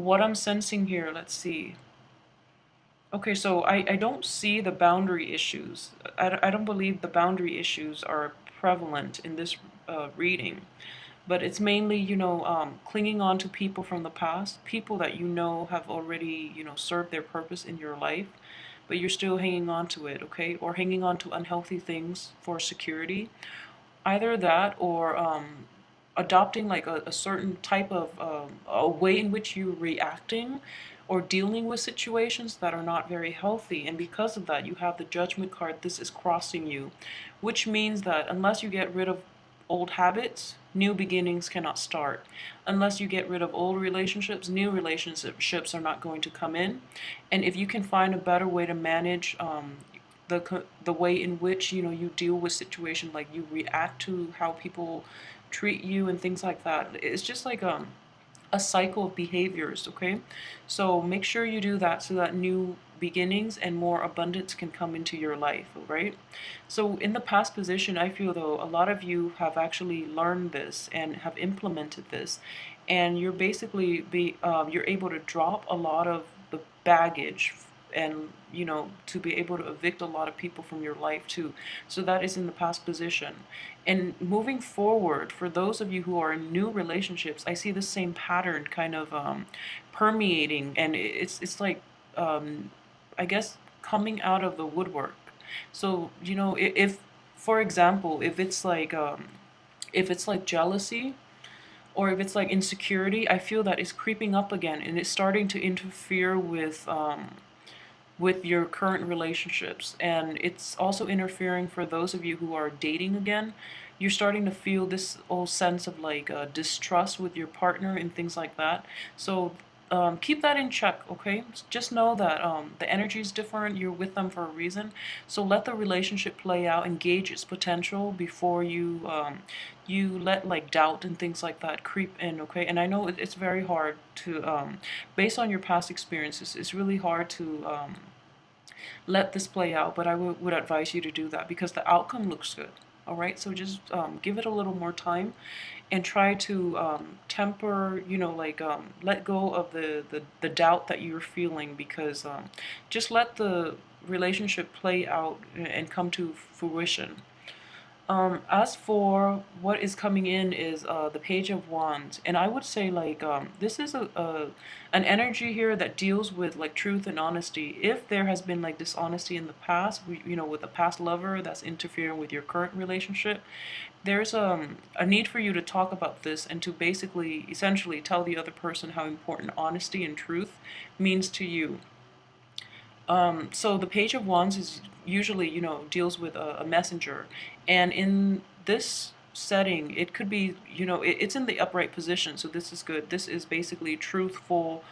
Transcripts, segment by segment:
what I'm sensing here, let's see. Okay, so I don't see the boundary issues. I don't believe the boundary issues are prevalent in this reading. But it's mainly, clinging on to people from the past, people that you know have already, served their purpose in your life, but you're still hanging on to it, okay? Or hanging on to unhealthy things for security. Either that or adopting like a certain type of a way in which you're reacting or dealing with situations that are not very healthy. And because of that, you have the judgment card. This is crossing you, which means that unless you get rid of old habits, new beginnings cannot start. Unless you get rid of old relationships, new relationships are not going to come in. And if you can find a better way to manage the way in which you deal with situations, like you react to how people treat you and things like that, it's just like a cycle of behaviors, okay? So make sure you do that so that new beginnings and more abundance can come into your life, right? So in the past position, I feel though a lot of you have actually learned this and have implemented this, and you're basically you're able to drop a lot of the baggage and to be able to evict a lot of people from your life too. So that is in the past position. And moving forward, for those of you who are in new relationships, I see the same pattern kind of permeating, and it's like I guess coming out of the woodwork. So if for example, if it's like jealousy, or if it's like insecurity, I feel that it's creeping up again and it's starting to interfere with your current relationships. And it's also interfering for those of you who are dating again. You're starting to feel this whole sense of like distrust with your partner and things like that. So keep that in check, okay? Just know that the energy is different. You're with them for a reason. So let the relationship play out, engage its potential before you let like doubt and things like that creep in, okay? And I know it's very hard to, based on your past experiences, it's really hard to let this play out, but I would advise you to do that because the outcome looks good. All right, so just give it a little more time and try to temper, like let go of the doubt that you're feeling, because just let the relationship play out and come to fruition. As for what is coming in is the Page of Wands, and I would say like this is an energy here that deals with like truth and honesty. If there has been like dishonesty in the past, with a past lover that's interfering with your current relationship, there's a need for you to talk about this and to basically, essentially, tell the other person how important honesty and truth means to you. So the Page of Wands is usually, deals with a messenger. And in this setting, it could be, it's in the upright position, so this is good. This is basically truthful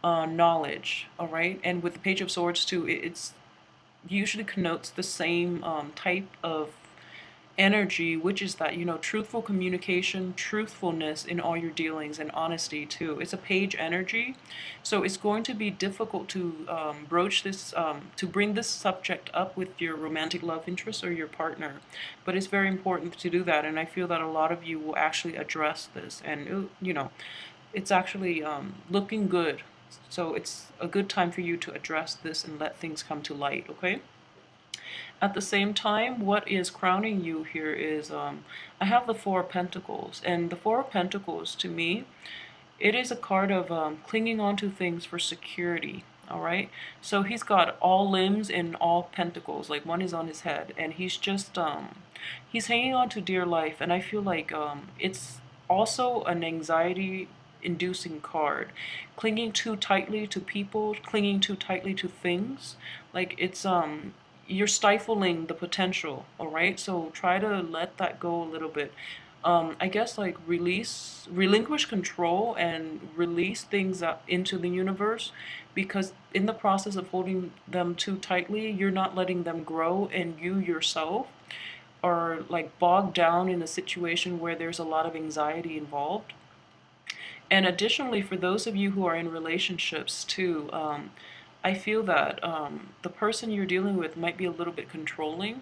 knowledge, all right? And with the Page of Swords too, it's usually connotes the same type of energy, which is that, truthful communication, truthfulness in all your dealings, and honesty too. It's a page energy, so it's going to be difficult to broach this, to bring this subject up with your romantic love interest or your partner, but it's very important to do that, and I feel that a lot of you will actually address this, and it's actually looking good. So it's a good time for you to address this and let things come to light, okay? At the same time, what is crowning you here is I have the Four of Pentacles, and the Four of Pentacles to me, it is a card of clinging on to things for security. All right, so he's got all limbs and all pentacles, like one is on his head, and he's just he's hanging on to dear life, and I feel like it's also an anxiety inducing card, clinging too tightly to people, clinging too tightly to things, like it's you're stifling the potential, all right? So try to let that go a little bit. I guess like relinquish control and release things out into the universe, because in the process of holding them too tightly, you're not letting them grow, and you yourself are like bogged down in a situation where there's a lot of anxiety involved. And additionally, for those of you who are in relationships too, I feel that the person you're dealing with might be a little bit controlling.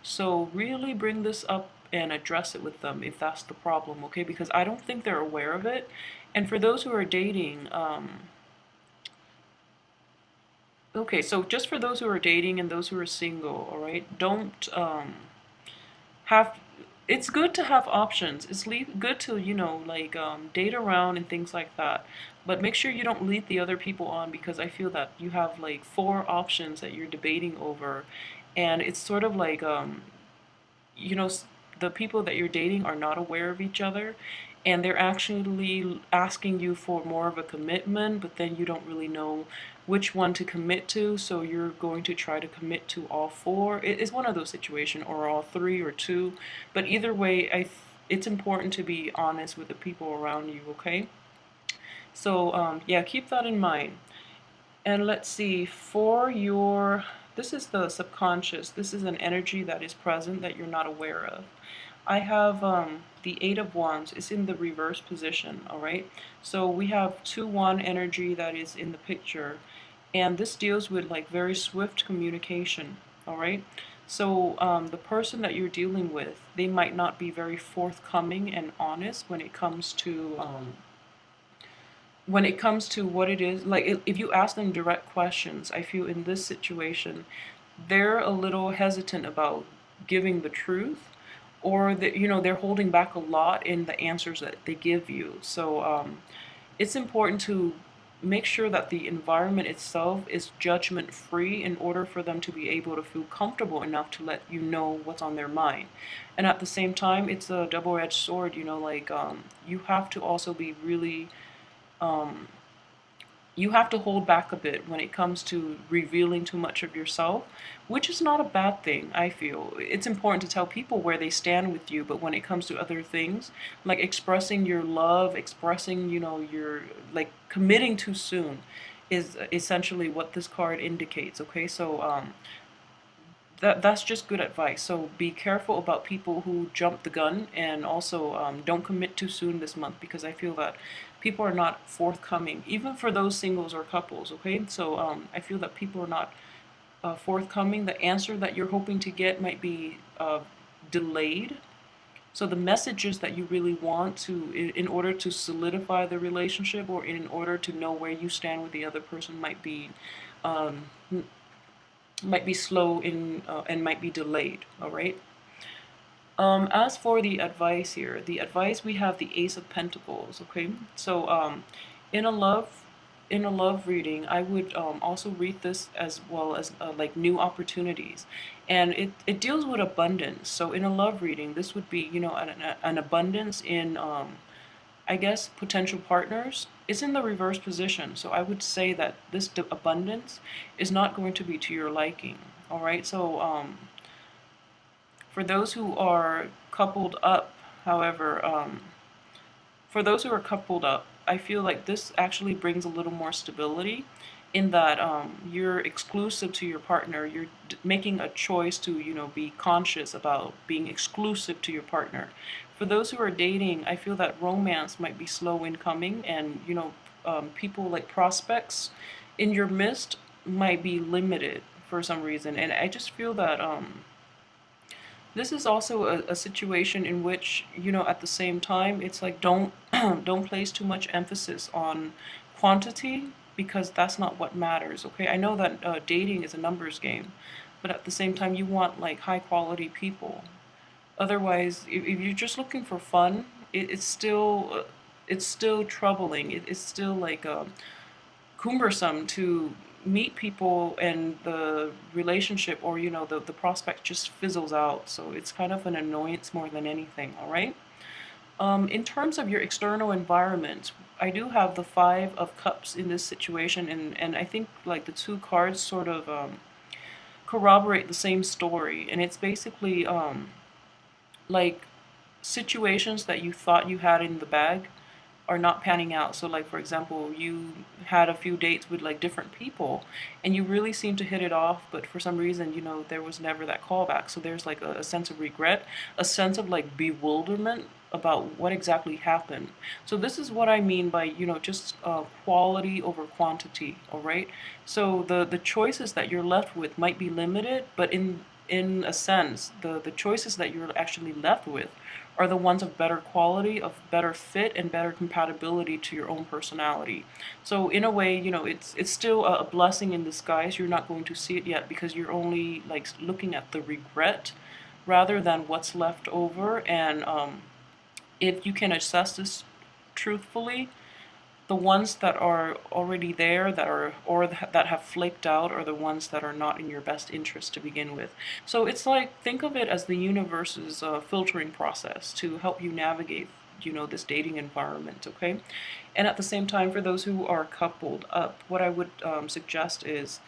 So really bring this up and address it with them if that's the problem, okay? Because I don't think they're aware of it. And for those who are dating, Okay, so just for those who are dating and those who are single, all right, don't have it's good to have options. It's good to, like date around and things like that. But make sure you don't lead the other people on, because I feel that you have like four options that you're debating over, and it's sort of like you know, the people that you're dating are not aware of each other, and they're actually asking you for more of a commitment, but then you don't really know which one to commit to, so you're going to try to commit to all four. It's one of those situations, or all three, or two. But either way, it's important to be honest with the people around you, okay? So, yeah, keep that in mind. And let's see, for your, this is the subconscious. This is an energy that is present that you're not aware of. I have the Eight of Wands. It's in the reverse position, all right? So we have 2-1 energy that is in the picture, and this deals with like very swift communication, all right? So the person that you're dealing with, they might not be very forthcoming and honest when it comes to what it is. Like if you ask them direct questions, I feel in this situation they're a little hesitant about giving the truth, or that, they're holding back a lot in the answers that they give you. So it's important to make sure that the environment itself is judgment free in order for them to be able to feel comfortable enough to let you know what's on their mind. And at the same time, it's a double-edged sword, like you have to also be really um, you have to hold back a bit when it comes to revealing too much of yourself, which is not a bad thing, I feel. It's important to tell people where they stand with you, but when it comes to other things, like expressing your love, expressing, your, like, committing too soon is essentially what this card indicates, okay? So, that's just good advice. So be careful about people who jump the gun, and also don't commit too soon this month, because I feel that people are not forthcoming, even for those singles or couples. Okay, so I feel that people are not forthcoming. The answer that you're hoping to get might be delayed. So the messages that you really want to, in order to solidify the relationship, or in order to know where you stand with the other person, um, might be slow in and might be delayed. All right. As for the advice here, the advice, we have the Ace of Pentacles. Okay, so in a love in a love reading, I would also read this as well as like new opportunities, and it deals with abundance. So in a love reading, this would be, an abundance in I guess potential partners. It's in the reverse position, so I would say that this abundance is not going to be to your liking. All right, so for those who are coupled up, however, for those who are coupled up, I feel like this actually brings a little more stability, in that you're exclusive to your partner. You're making a choice to, be conscious about being exclusive to your partner. For those who are dating, I feel that romance might be slow in coming, and, people like prospects in your midst might be limited for some reason. And I just feel that this is also a situation in which, at the same time, it's like don't don't place too much emphasis on quantity, because that's not what matters. Okay, I know that dating is a numbers game, but at the same time, you want like high quality people. Otherwise, if you're just looking for fun, it's still troubling. It's still like cumbersome to meet people, and the relationship, or the prospect just fizzles out. So it's kind of an annoyance more than anything. All right. In terms of your external environment, I do have the Five of Cups in this situation, and I think like the two cards sort of corroborate the same story, and it's basically like situations that you thought you had in the bag are not panning out. So like, for example, you had a few dates with like different people, and you really seemed to hit it off, but for some reason, there was never that callback. So there's like a sense of regret, a sense of like bewilderment about what exactly happened. So this is what I mean by, just quality over quantity. All right. So the choices that you're left with might be limited, but in a sense, the choices that you're actually left with are the ones of better quality, of better fit, and better compatibility to your own personality. So in a way, it's still a blessing in disguise. You're not going to see it yet because you're only like looking at the regret rather than what's left over. And if you can assess this truthfully, the ones that are already there that are or that have flaked out are the ones that are not in your best interest to begin with. So it's like, think of it as the universe's filtering process to help you navigate this dating environment. Okay, and at the same time, for those who are coupled up, what I would suggest is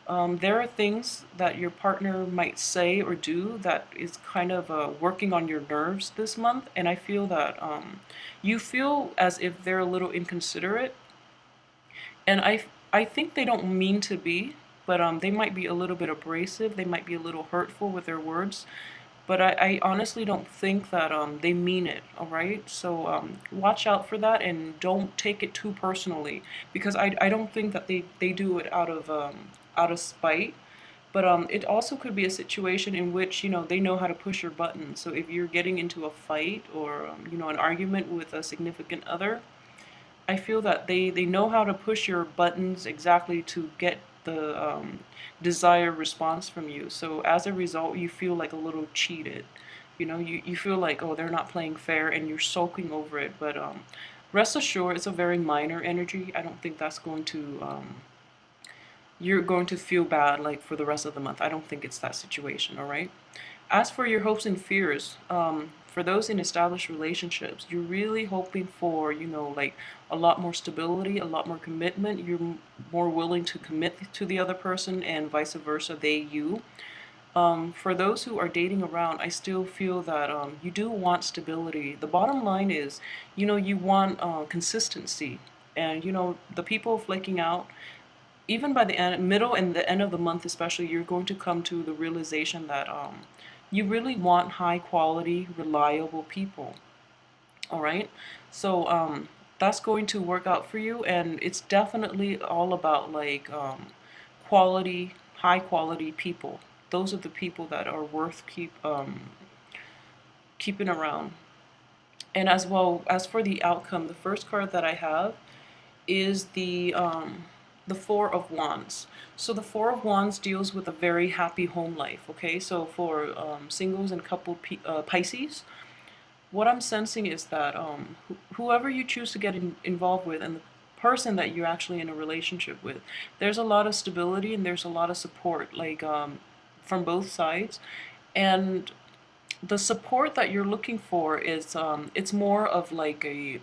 there are things that your partner might say or do that is kind of working on your nerves this month, and I feel that you feel as if they're a little inconsiderate, and I think they don't mean to be, but they might be a little bit abrasive. They might be a little hurtful with their words, but I honestly don't think that they mean it. All right, so watch out for that and don't take it too personally, because I don't think that they do it out of spite. But it also could be a situation in which they know how to push your buttons. So if you're getting into a fight or an argument with a significant other, I feel that they know how to push your buttons exactly to get the desired response from you. So as a result, you feel like a little cheated. You feel like, oh, they're not playing fair, and you're sulking over it. But rest assured, it's a very minor energy. I don't think that's going to you're going to feel bad like for the rest of the month. I don't think it's that situation. All right. As for your hopes and fears, for those in established relationships, you're really hoping for, like a lot more stability, a lot more commitment. You're more willing to commit to the other person, and vice versa, they you. For those who are dating around, I still feel that you do want stability. The bottom line is, you want consistency. And, the people flaking out, even by the middle and the end of the month especially, you're going to come to the realization that you really want high quality, reliable people. All right, so that's going to work out for you, and it's definitely all about like quality, high quality people. Those are the people that are worth keeping around. And as well as for the outcome, the first card that I have is the Four of Wands. So the Four of Wands deals with a very happy home life. Okay, so for singles and coupled Pisces, what I'm sensing is that whoever you choose to get involved with, and the person that you're actually in a relationship with, there's a lot of stability and there's a lot of support, like from both sides. And the support that you're looking for is it's more of like a,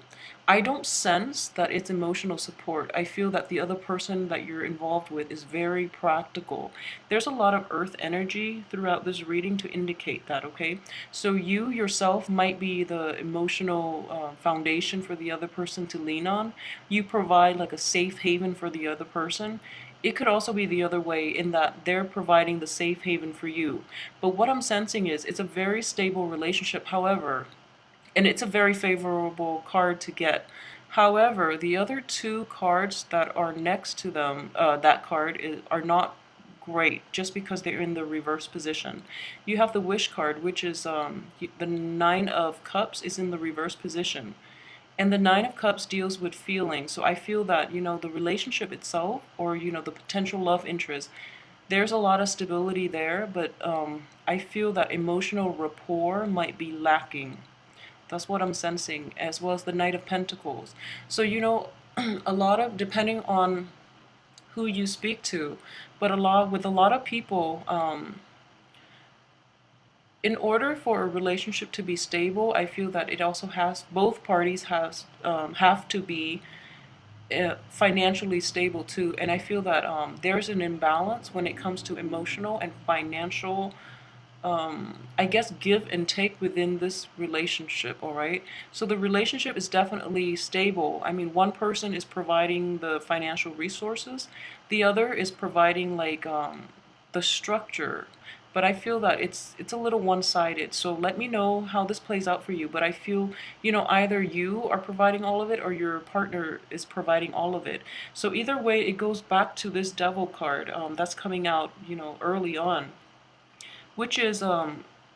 I don't sense that it's emotional support. I feel that the other person that you're involved with is very practical. There's a lot of earth energy throughout this reading to indicate that. Okay, so you yourself might be the emotional foundation for the other person to lean on. You provide like a safe haven for the other person. It could also be the other way, in that they're providing the safe haven for you. But what I'm sensing is it's a very stable relationship, however, and it's a very favorable card to get. However, the other two cards that are next to them, that card, are not great just because they're in the reverse position. You have the Wish card, which is the Nine of Cups is in the reverse position. And the Nine of Cups deals with feelings. So I feel that, the relationship itself, or, the potential love interest, there's a lot of stability there, but I feel that emotional rapport might be lacking. That's what I'm sensing, as well as the Knight of Pentacles. So, a lot of, depending on who you speak to, but with a lot of people, in order for a relationship to be stable, I feel that it also has, both parties have to be financially stable too. And I feel that there's an imbalance when it comes to emotional and financial, I guess, give and take within this relationship. All right, so the relationship is definitely stable. I mean, one person is providing the financial resources, the other is providing like the structure. But I feel that it's a little one-sided. So let me know how this plays out for you. But I feel, either you are providing all of it or your partner is providing all of it. So either way, it goes back to this Devil card that's coming out, early on. which is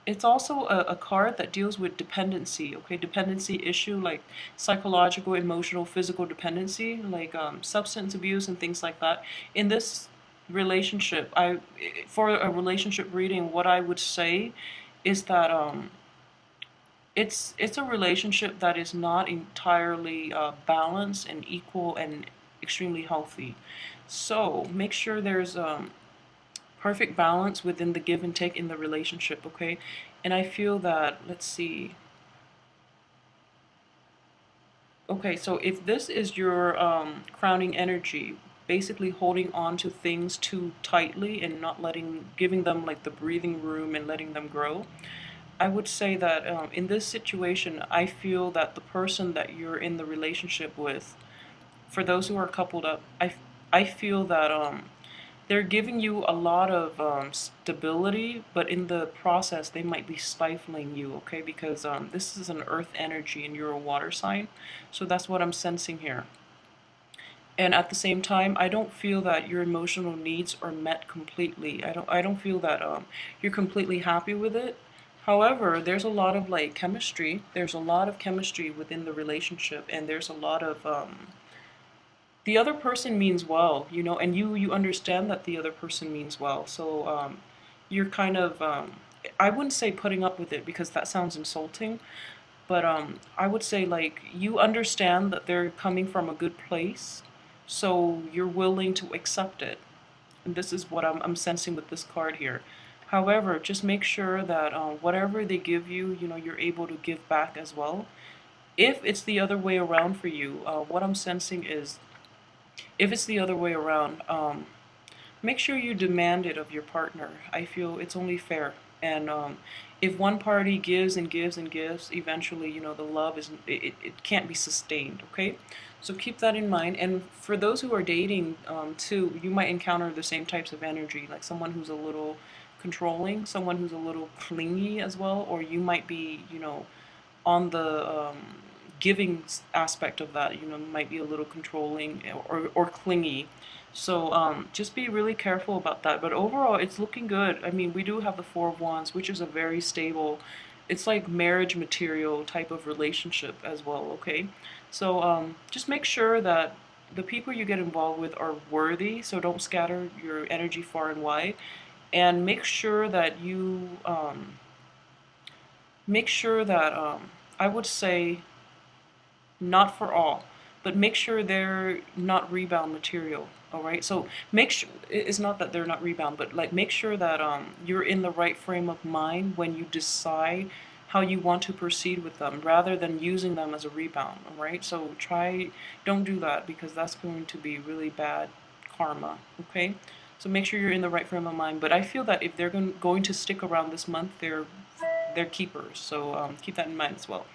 it's also a card that deals with dependency, okay? Dependency issue like psychological, emotional, physical dependency, like substance abuse and things like that. In this relationship, for a relationship reading, what I would say is that it's a relationship that is not entirely balanced and equal and extremely healthy. So make sure there's perfect balance within the give and take in the relationship, okay? And I feel that, let's see. Okay, so if this is your crowning energy, basically holding on to things too tightly and not giving them like the breathing room and letting them grow, I would say that in this situation, I feel that the person that you're in the relationship with, for those who are coupled up, I feel that they're giving you a lot of stability, but in the process, they might be stifling you, okay? Because this is an earth energy and you're a water sign. So that's what I'm sensing here. And at the same time, I don't feel that your emotional needs are met completely. I don't feel that you're completely happy with it. However, there's a lot of like chemistry. There's a lot of chemistry within the relationship, and there's a lot of the other person means well, and you understand that the other person means well. So you're kind of I wouldn't say putting up with it because that sounds insulting, but I would say like you understand that they're coming from a good place, so you're willing to accept it. And this is what I'm sensing with this card here. However, just make sure that whatever they give you, you're able to give back as well. If it's the other way around for you, what I'm sensing is if it's the other way around, make sure you demand it of your partner. I feel it's only fair. And if one party gives and gives and gives, eventually, the love it can't be sustained, okay? So keep that in mind. And for those who are dating too, you might encounter the same types of energy, like someone who's a little controlling, someone who's a little clingy as well, or you might be, on the giving aspect of that, might be a little controlling or clingy. So just be really careful about that. But overall, it's looking good. I mean, we do have the Four of Wands, which is a very stable, it's like marriage material type of relationship as well, okay? So just make sure that the people you get involved with are worthy, so don't scatter your energy far and wide. And make sure that I would say not for all, but make sure they're not rebound material. All right. So make sure it's not that they're not rebound, but like make sure that you're in the right frame of mind when you decide how you want to proceed with them, rather than using them as a rebound. All right. So don't do that because that's going to be really bad karma. Okay. So make sure you're in the right frame of mind. But I feel that if they're going to stick around this month, they're keepers. So keep that in mind as well.